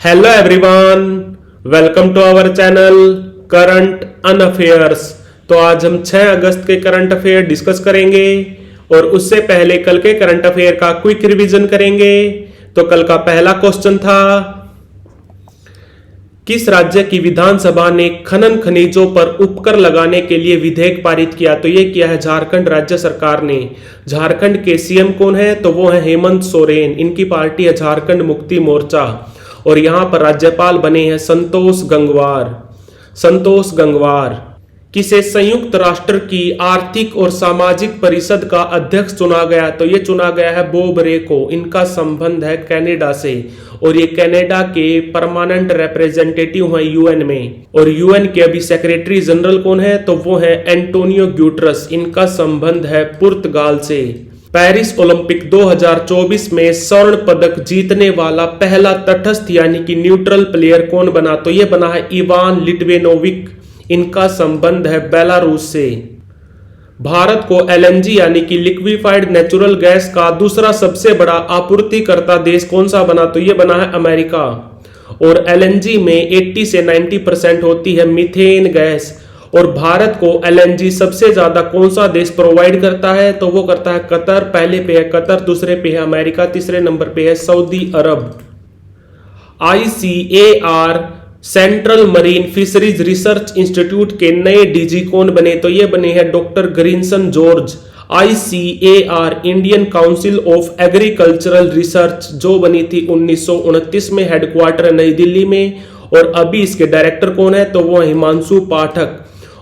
Hello everyone, welcome to our channel current unaffairs. तो आज हम 6 अगस्त के करंट अफेयर डिस्कस करेंगे और उससे पहले कल के करंट अफेयर का क्विक रिवीजन करेंगे। तो कल का पहला क्वेश्चन था, किस राज्य की विधानसभा ने खनन खनिजों पर उपकर लगाने के लिए विधेयक पारित किया? तो ये किया है झारखंड राज्य सरकार ने। झारखंड के सीएम कौन है? तो वो है हेमंत सोरेन। इनकी पार्टी है झारखंड मुक्ति मोर्चा और यहां पर राज्यपाल बने हैं संतोष गंगवार। किसे संयुक्त राष्ट्र की आर्थिक और सामाजिक परिषद का अध्यक्ष चुना गया? तो ये चुना गया है बॉब रे को। इनका संबंध है कनाडा से और ये कनाडा के परमानेंट रिप्रेजेंटेटिव हैं यूएन में। और यूएन के अभी सेक्रेटरी जनरल कौन है? तो वो है एंटोनियो ग्यूटरस। इनका संबंध है पुर्तगाल से। पेरिस ओलंपिक 2024 में स्वर्ण पदक जीतने वाला पहला तटस्थ यानी कि न्यूट्रल प्लेयर कौन बना? तो ये बना है इवान लिटवेनोविक। इनका संबंध है बेलारूस से। भारत को एलएनजी यानी कि लिक्विफाइड नेचुरल गैस का दूसरा सबसे बड़ा आपूर्तिकर्ता देश कौन सा बना? तो ये बना है अमेरिका। और एलएनजी में 80 से 90% होती है मीथेन गैस। और भारत को एलएनजी सबसे ज्यादा कौन सा देश प्रोवाइड करता है? तो वो करता है कतर। पहले पे है कतर, दूसरे पे है अमेरिका, तीसरे नंबर पे है Saudi Arab. ICAR central marine fisheries research institute के नए डीजी कौन बने? तो ये बने हैं doctor Grinson George. ICAR Indian council of agricultural research जो बनी थी 1929 में, हेडक्वार्टर नई दिल्ली में। और अभी इसके डायरेक्टर कौन है? तो वो हिमांशु पाठक।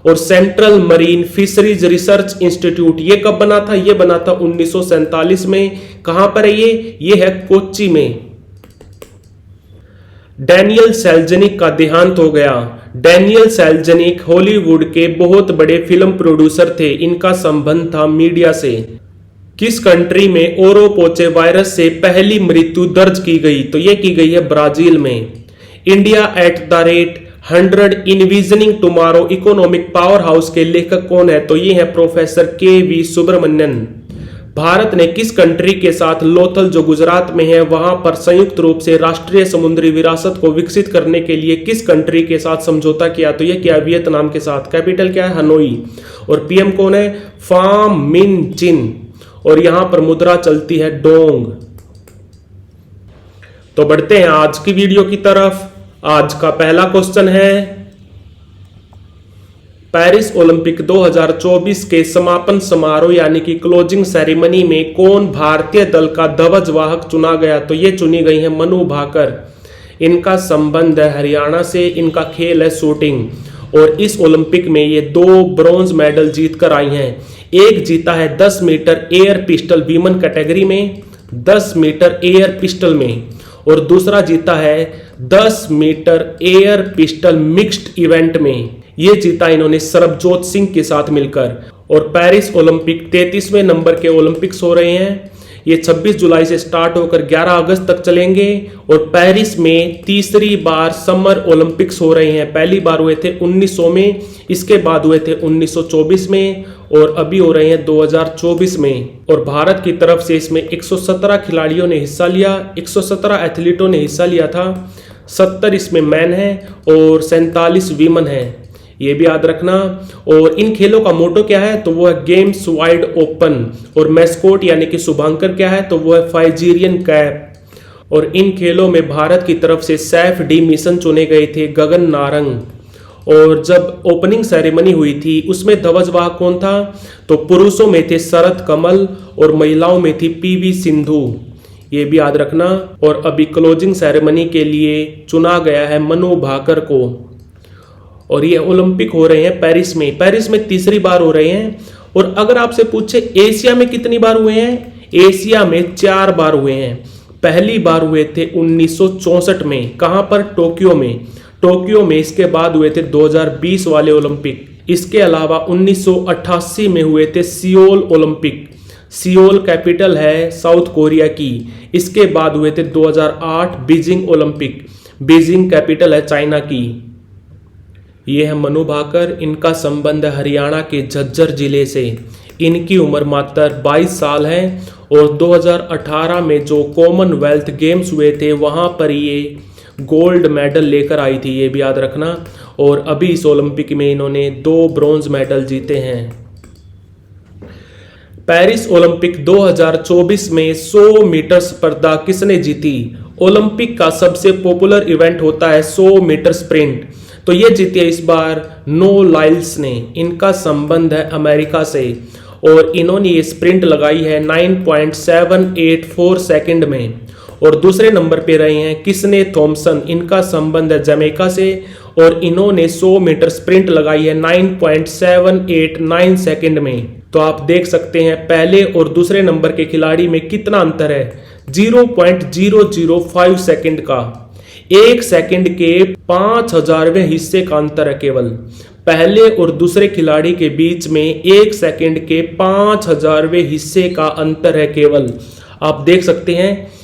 और central marine fisheries research institute ये कब बना था? ये बना था 1947 में। कहां पर है ये है कोच्चि में। डैनियल सेल्जनिक का देहांत हो गया। डैनियल सेल्जनिक हॉलीवुड के बहुत बड़े फिल्म प्रोड्यूसर थे। इनका संबंध था मीडिया से। किस कंट्री में ओरोपोचे वायरस से पहली मृत्यु दर्ज की गई? तो ये की गई है ब्राजील में। India at the rate 100 envisioning tomorrow economic power house के लेखक कौन है? तो ये है प्रोफेसर KV सुब्रमण्यन। भारत ने किस कंट्री के साथ लोथल जो गुजरात में है वहां पर संयुक्त रूप से राष्ट्रीय समुद्री विरासत को विकसित करने के लिए किस कंट्री के साथ समझौता किया? तो यह किया वियतनाम के साथ। कैपिटल क्या है? हनोई। और पीएम कौन है? फाम मिन चिन। और यहां पर मुद्रा चलती है डोंग। तो बढ़ते हैं आज की वीडियो की तरफ। आज का पहला क्वेश्चन है, पेरिस ओलंपिक 2024 के समापन समारोह यानी कि क्लोजिंग सेरेमनी में कौन भारतीय दल का ध्वजवाहक चुना गया? तो ये चुनी गई है मनु भाकर। इनका संबंध है हरियाणा से। इनका खेल है शूटिंग और इस ओलंपिक में ये 2 ब्रॉन्ज मेडल जीत कर आई हैं। एक जीता है 10 metre air pistol women category में, 10 मीटर एयर पिस्टल में। और दूसरा जीता है 10 metre air pistol mixed event में। ये जीता इन्होंने सरबजोत सिंह के साथ मिलकर। और पेरिस ओलंपिक 33वें नंबर के ओलंपिक्स हो रहे हैं। ये 26 जुलाई से स्टार्ट होकर 11 अगस्त तक चलेंगे। और पेरिस में तीसरी बार समर ओलंपिक्स हो रहे हैं। पहली बार हुए थे 1900 में, इसके बाद हुए थे 1924 में और अभी हो रहे हैं 2024 में। और भारत की तरफ से इसमें 117 खिलाड़ियों ने हिस्सा लिया, 117 एथलीटों ने हिस्सा लिया था। 70 इसमें मैन है और 47 वीमन है, ये भी याद रखना। और इन खेलों का मोटो क्या है? तो वो है गेम्स वाइड ओपन। और मैस्कोट यानी कि शुभांकर क्या है? तो वो है फाइजीरियन कैप। और इन खेलों में भारत की तरफ से सैफ डी मिशन चुने गए थे गगन नारंग। और जब ओपनिंग सेरेमनी हुई थी उसमें ध्वजवाहक कौन था? तो पुरुषों में थे शरद कमल और महिलाओं में थी PV सिंधु, ये भी याद रखना। और अभी क्लोजिंग सेरेमनी के लिए चुना गया है मनु भाकर को। और ये ओलंपिक हो रहे हैं पेरिस में। पेरिस में तीसरी बार हो रहे हैं। और अगर आपसे पूछे एशिया में कितनी बार हुए हैं? एशिया में 4 बार हुए हैं। पहली बार हुए थे 1964 में। कहां पर? टोक्यो में। टोक्यो में। इसके बाद हुए थे 2020 वाले ओलंपिक। इसके अलावा 1988 में हुए थे सियोल ओलंपिक। सियोल कैपिटल है साउथ कोरिया की। इसके बाद हुए थे 2008 बीजिंग ओलंपिक। बीजिंग कैपिटल है चाइना की। ये है मनु भाकर। इनका संबंध है हरियाणा के झज्जर जिले से। इनकी उम्र मात्र 22 साल है और 2018 में जो कॉमनवेल्थ गेम्स हुए थे वहां पर ये गोल्ड मेडल लेकर आई थी, ये भी याद रखना। और अभी इस ओलंपिक में इन्होंने 2 ब्रॉन्ज मेडल जीते हैं। पेरिस ओलंपिक 2024 में 100 मीटर स्पर्धा किसने जीती? ओलंपिक का सबसे पॉपुलर इवेंट होता है 100 मीटर स्प्रिंट, तो ये जीती है इस बार नो लाइल्स ने। इनका संबंध है अमेरिका से और इन्होंने ये स्प्रिंट लगाई है 9.784 सेकंड में। और दूसरे नंबर पे रहे हैं किसने थॉमसन, इनका संबंध है जमैका से और इन्होंने 100 मीटर स्प्रिंट लगाई है 9.789 सेकंड में। तो आप देख सकते हैं पहले और दूसरे नंबर के खिलाड़ी में कितना अंतर है, 0.005 सेकंड का। 1 सेकंड के 5000वें हिस्से का अंतर है केवल। पहले और दूसरे खिलाड़ी के बीच में 1 सेकंड के 5000वें हिस्से का अंतर है केवल। आप देख सकते हैं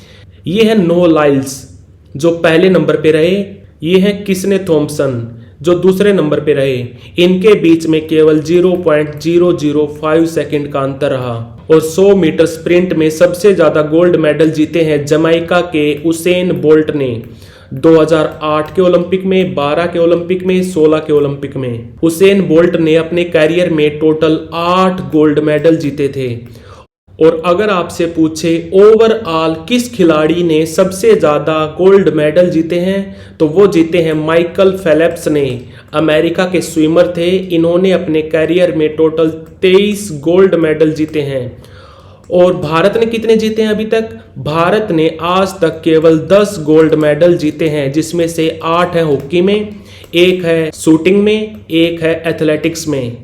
ये है नो लाइल्स जो पहले नंबर पे रहे, ये है किसने थॉमसन जो दूसरे नंबर पे रहे। इनके बीच में केवल 0.005 सेकंड का अंतर रहा। और 100 मीटर स्प्रिंट में सबसे ज्यादा गोल्ड मेडल जीते हैं जमैका के उसेन बोल्ट ने। 2008 के ओलंपिक में, 12 के ओलंपिक में, 16 के ओलंपिक में उसेन बोल्ट ने अपने कैरियर में टोटल 8 गोल्ड मेडल जीते थे। और अगर आपसे पूछे ओवरऑल किस खिलाड़ी ने सबसे ज्यादा गोल्ड मेडल जीते हैं, तो वो जीते हैं माइकल फेल्प्स ने। अमेरिका के स्विमर थे, इन्होंने अपने कैरियर में टोटल 23 गोल्ड मेडल जीते हैं। और भारत ने कितने जीते हैं अभी तक? भारत ने आज तक केवल 10 गोल्ड मेडल जीते हैं, जिसमें से 8 है हॉकी में, 1 है शूटिंग में, 1 है एथलेटिक्स में।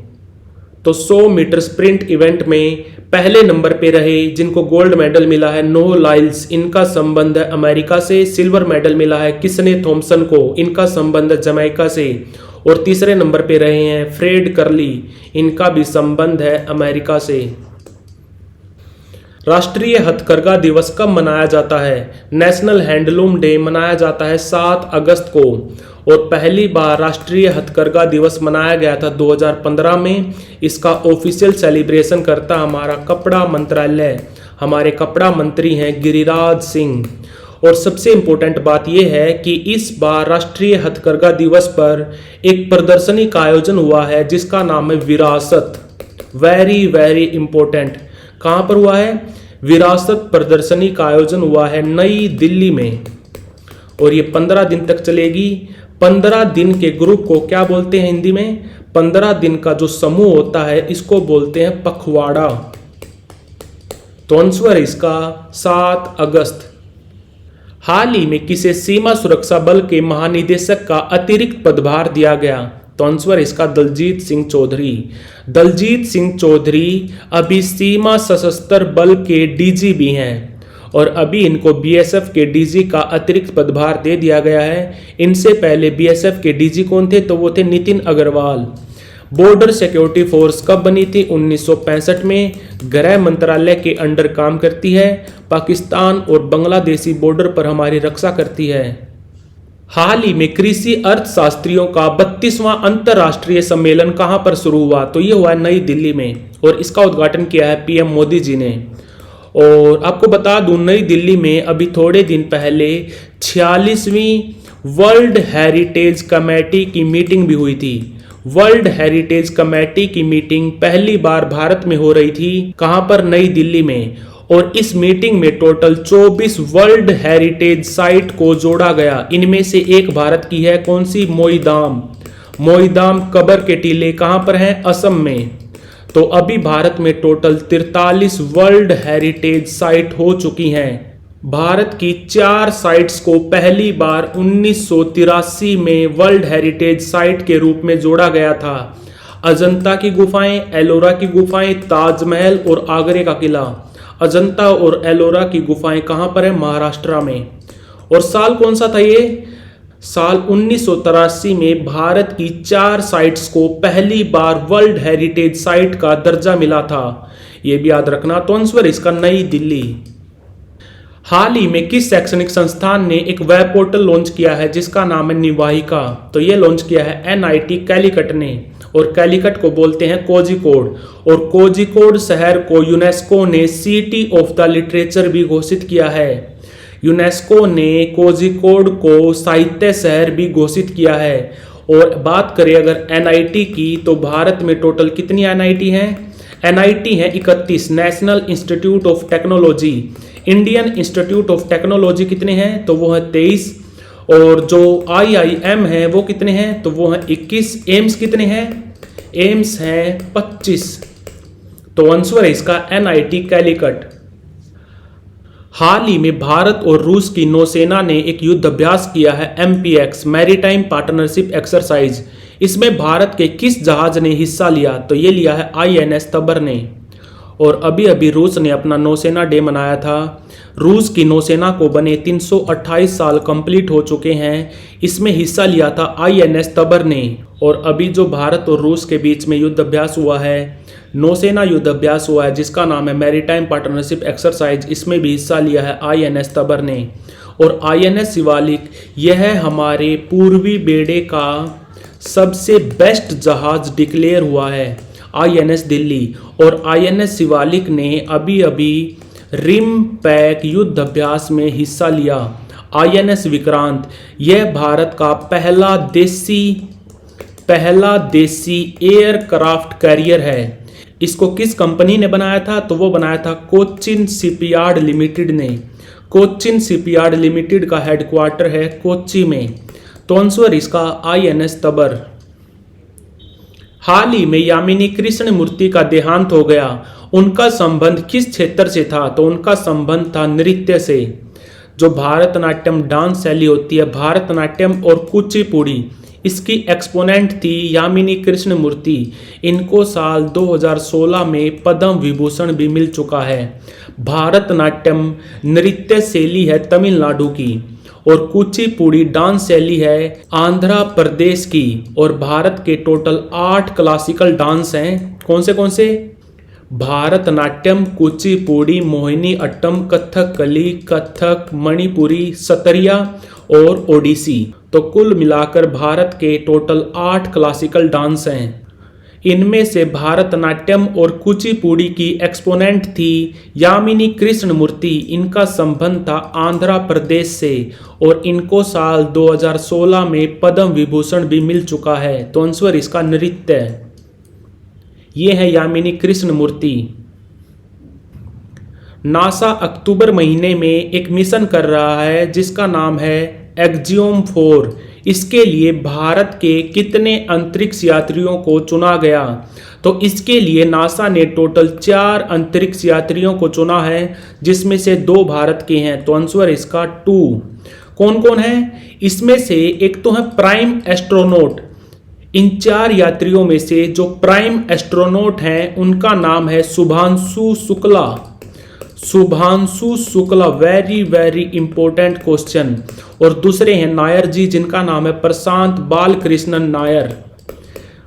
तो 100 मीटर स्प्रिंट इवेंट में पहले नंबर पे रहे जिनको गोल्ड मेडल मिला है नो लाइल्स, इनका संबंध है अमेरिका से। सिल्वर मेडल मिला है किसने थॉमसन को, इनका संबंध है जमैका से। और तीसरे नंबर पे रहे हैं फ्रेड कर्ली, इनका भी संबंध है अमेरिका से। राष्ट्रीय हथकरघा दिवस कब मनाया जाता है? नेशनल हैंडलूम डे मनाया जाता है 7 अगस्त को। और पहली बार राष्ट्रीय हथकरघा दिवस मनाया गया था 2015 में। इसका ऑफिशियल सेलिब्रेशन करता हमारा कपड़ा मंत्रालय, हमारे कपड़ा मंत्री हैं गिरिराज सिंह। और सबसे इंपॉर्टेंट बात यह है कि इस बार राष्ट्रीय हथकरघा दिवस पर एक प्रदर्शनी का आयोजन हुआ है जिसका नाम है विरासत। Very very important. कहां पर हुआ है? विरासत प्रदर्शनी का आयोजन हुआ है नई दिल्ली में और ये 15 दिन तक चलेगी। 15 दिन के ग्रुप को क्या बोलते हैं हिंदी में? 15 दिन का जो समूह होता है इसको बोलते हैं पखवाड़ा। तो आंसर है इसका 7 अगस्त। हाल ही में किसे सीमा सुरक्षा बल के महानिदेशक का अतिरिक्त पदभार दिया गया? तो आंसर इसका दलजीत सिंह चौधरी। दलजीत सिंह चौधरी अभी सीमा सशस्त्र बल के डीजी भी हैं और अभी इनको बीएसएफ के डीजी का अतिरिक्त पदभार दे दिया गया है। इनसे पहले बीएसएफ के डीजी कौन थे? तो वो थे Nitin Agrawal. Border security force कब बनी थी? 1965 में। गृह मंत्रालय के अंडर काम करती है, पाकिस्तान और बांग्लादेशी बॉर्डर पर हमारी रक्षा करती है। हाल ही में कृषि अर्थशास्त्रियों का 32वां अंतर्राष्ट्रीय सम्मेलन कहां पर शुरू हुआ? तो ये हुआ नई दिल्ली में और इसका उद्घाटन किया है पीएम मोदी जी ने। और आपको बता दूं नई दिल्ली में अभी थोड़े दिन पहले 46वीं वर्ल्ड हेरिटेज कमेटी की मीटिंग भी हुई थी। वर्ल्ड हेरिटेज कमेटी की मीटिंग पहली बार भारत में हो रही थी। कहां पर? नई दिल्ली में। और इस मीटिंग में टोटल 24 वर्ल्ड हेरिटेज साइट को जोड़ा गया। इनमें से एक भारत की है, कौन सी? मोईदाम। मोईदाम कबर के टीले कहां पर हैं? असम में। तो अभी भारत में टोटल 43 वर्ल्ड हेरिटेज साइट हो चुकी हैं। भारत की 4 साइट्स को पहली बार 1983 में वर्ल्ड हेरिटेज साइट के रूप में जोड़ा गया था। अजंता की गुफाएं, एलोरा की गुफाएं, ताजमहल और आगरे का किला। अजंता और एलोरा की गुफाएं कहां पर है? महाराष्ट्र में। और साल कौन सा था ये? साल 1983 में भारत की 4 साइट्स को पहली बार वर्ल्ड हेरिटेज साइट का दर्जा मिला था। यह भी याद रखना। तो आंसर इसका नई दिल्ली। हाल ही में किस शैक्षणिक संस्थान ने एक वेब पोर्टल लॉन्च किया है जिसका नाम है निवाहिका? तो यह लॉन्च किया है एनआईटी कैलिकट ने और कैलिकट को बोलते हैं कोझिकोड। और कोझिकोड शहर को यूनेस्को ने सिटी ऑफ द लिटरेचर भी घोषित किया है। यूनेस्को ने कोझिकोड को साहित्य शहर भी घोषित किया है। और बात करें अगर एनआईटी की, तो भारत में टोटल कितनी एनआईटी हैं? एनआईटी हैं 31। National institute of technology, Indian institute of technology कितने हैं? तो वो है 23। और जो आईआईएम है वो कितने हैं? तो वो है 21। एम्स कितने हैं? एम्स हैं 25। तो आंसर है इसका एनआईटी कैलीकट। हाल ही में भारत और रूस की नौसेना ने एक युद्ध अभ्यास किया है, MPX मैरीटाइम पार्टनरशिप एक्सरसाइज। इसमें भारत के किस जहाज ने हिस्सा लिया? तो ये लिया है INS तबर ने। और अभी अभी रूस ने अपना नौसेना डे मनाया था। रूस की नौसेना को बने 328 साल कंप्लीट हो चुके हैं। इसमें हिस्सा लिया था INS तबर ने। और अभी जो भारत और रूस के बीच में युद्ध अभ्यास हुआ है, नौसेना युद्ध अभ्यास हुआ है, जिसका नाम है मैरीटाइम पार्टनरशिप एक्सरसाइज, इसमें भी हिस्सा लिया है INS तबर ने। और INS शिवालिक यह हमारे पूर्वी बेड़े का सबसे बेस्ट जहाज डिक्लेयर हुआ है, INS दिल्ली। और INS शिवालिक ने अभी अभी रिम पैक युद्ध अभ्यास में हिस्सा लिया। INS विक्रांत यह भारत का पहला देसी एयरक्राफ्ट कैरियर है। इसको किस कंपनी ने बनाया था? तो वो बनाया था कोचिन शिपयार्ड लिमिटेड ने। कोचिन शिपयार्ड लिमिटेड का हेडक्वार्टर है कोच्चि में। तो आंसर इसका INS तबर। हाल ही में यामिनी कृष्णमूर्ति का देहांत हो गया। उनका संबंध किस क्षेत्र से था? तो उनका संबंध था नृत्य से। जो भारतनाट्यम डांस शैली होती है, भारतनाट्यम और कुचिपुड़ी, इसकी एक्सपोनेंट थी यामिनी कृष्णमूर्ति। इनको साल 2016 में पद्म विभूषण भी मिल चुका है। भारतनाट्यम नृत्य शैली है तमिलनाडु की और कुचिपुड़ी डांस शैली है आंध्र प्रदेश की। और भारत के टोटल 8 क्लासिकल डांस हैं। कौन से? भारतनाट्यम, कुचिपुड़ी, मोहिनी अट्टम, कथकली, कथक, मणिपुरी, सतरिया और ओडिसी। तो कुल मिलाकर भारत के टोटल 8 क्लासिकल डांस हैं। इनमें से भारतनाट्यम और कुचिपुड़ी की एक्सपोनेंट थी यामिनी कृष्णमूर्ति। इनका संबंध था आंध्र प्रदेश से और इनको साल 2016 में पद्म विभूषण भी मिल चुका है। तो आंसर इसका नृत्य। ये है यामिनी कृष्णमूर्ति। नासा अक्टूबर महीने में एक मिशन कर रहा है जिसका नाम है एक्जियोम 4। इसके लिए भारत के कितने अंतरिक्ष यात्रियों को चुना गया? तो इसके लिए नासा ने टोटल 4 अंतरिक्ष यात्रियों को चुना है, जिसमें से 2 भारत के हैं। तो आंसर इसका 2। कौन कौन है? इसमें से एक तो है प्राइम एस्ट्रोनॉट। इन 4 यात्रियों में से जो प्राइम एस्ट्रोनॉट हैं उनका नाम है Shubhanshu Shukla. Shubhanshu Shukla, very very important question. और दूसरे हैं नायर जी, जिनका नाम है प्रशांत बालकृष्णन नायर।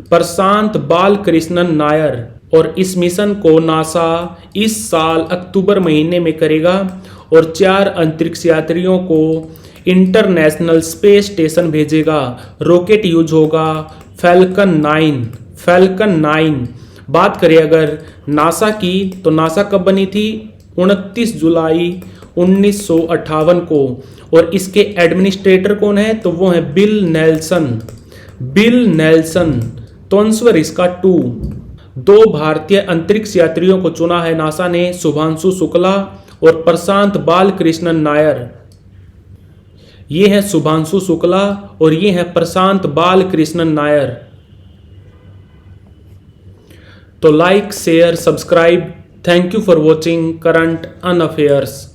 प्रशांत बालकृष्णन नायर। और इस मिशन को नासा इस साल अक्टूबर महीने में करेगा और 4 अंतरिक्ष यात्रियों को इंटरनेशनल स्पेस स्टेशन भेजेगा। रॉकेट यूज होगा फैल्कन 9। बात करें अगर नासा की, तो नासा कब बनी थी? 29 जुलाई 1958 को। और इसके एडमिनिस्ट्रेटर कौन है? तो वो है बिल नेल्सन। तो आंसर इसका 2। 2 भारतीय अंतरिक्ष यात्रियों को चुना है नासा ने, शुभांशु शुक्ला और प्रशांत बालकृष्णन नायर। ये है शुभांशु शुक्ला और ये है प्रशांत बालकृष्णन नायर। तो like, share, subscribe. Thank you for watching Current Affairs.